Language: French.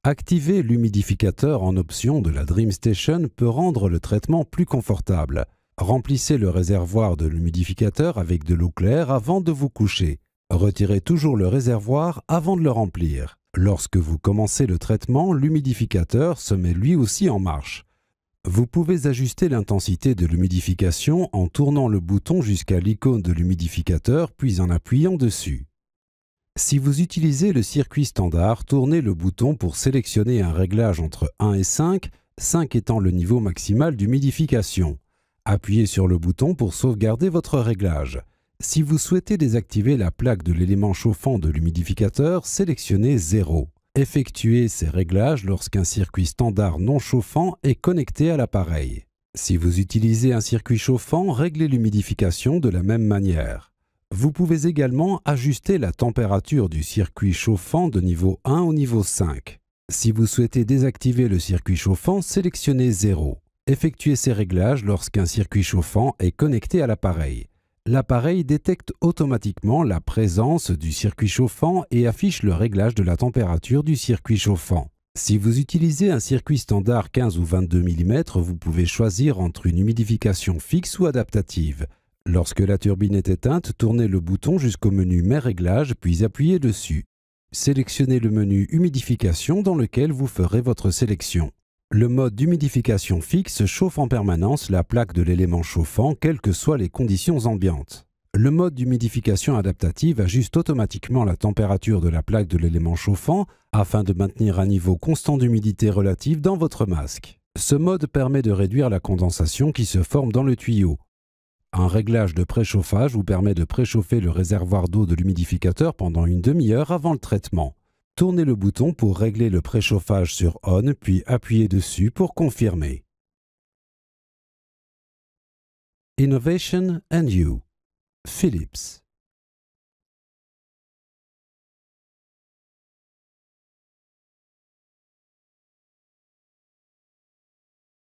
Activer l'humidificateur en option de la DreamStation peut rendre le traitement plus confortable. Remplissez le réservoir de l'humidificateur avec de l'eau claire avant de vous coucher. Retirez toujours le réservoir avant de le remplir. Lorsque vous commencez le traitement, l'humidificateur se met lui aussi en marche. Vous pouvez ajuster l'intensité de l'humidification en tournant le bouton jusqu'à l'icône de l'humidificateur puis en appuyant dessus. Si vous utilisez le circuit standard, tournez le bouton pour sélectionner un réglage entre 1 et 5, 5 étant le niveau maximal d'humidification. Appuyez sur le bouton pour sauvegarder votre réglage. Si vous souhaitez désactiver la plaque de l'élément chauffant de l'humidificateur, sélectionnez 0. Effectuez ces réglages lorsqu'un circuit standard non chauffant est connecté à l'appareil. Si vous utilisez un circuit chauffant, réglez l'humidification de la même manière. Vous pouvez également ajuster la température du circuit chauffant de niveau 1 au niveau 5. Si vous souhaitez désactiver le circuit chauffant, sélectionnez 0. Effectuez ces réglages lorsqu'un circuit chauffant est connecté à l'appareil. L'appareil détecte automatiquement la présence du circuit chauffant et affiche le réglage de la température du circuit chauffant. Si vous utilisez un circuit standard 15 ou 22 mm, vous pouvez choisir entre une humidification fixe ou adaptative. Lorsque la turbine est éteinte, tournez le bouton jusqu'au menu Mes réglages, puis appuyez dessus. Sélectionnez le menu Humidification dans lequel vous ferez votre sélection. Le mode d'humidification fixe chauffe en permanence la plaque de l'élément chauffant, quelles que soient les conditions ambiantes. Le mode d'humidification adaptative ajuste automatiquement la température de la plaque de l'élément chauffant afin de maintenir un niveau constant d'humidité relative dans votre masque. Ce mode permet de réduire la condensation qui se forme dans le tuyau. Un réglage de préchauffage vous permet de préchauffer le réservoir d'eau de l'humidificateur pendant une demi-heure avant le traitement. Tournez le bouton pour régler le préchauffage sur On, puis appuyez dessus pour confirmer. Innovation and You, Philips.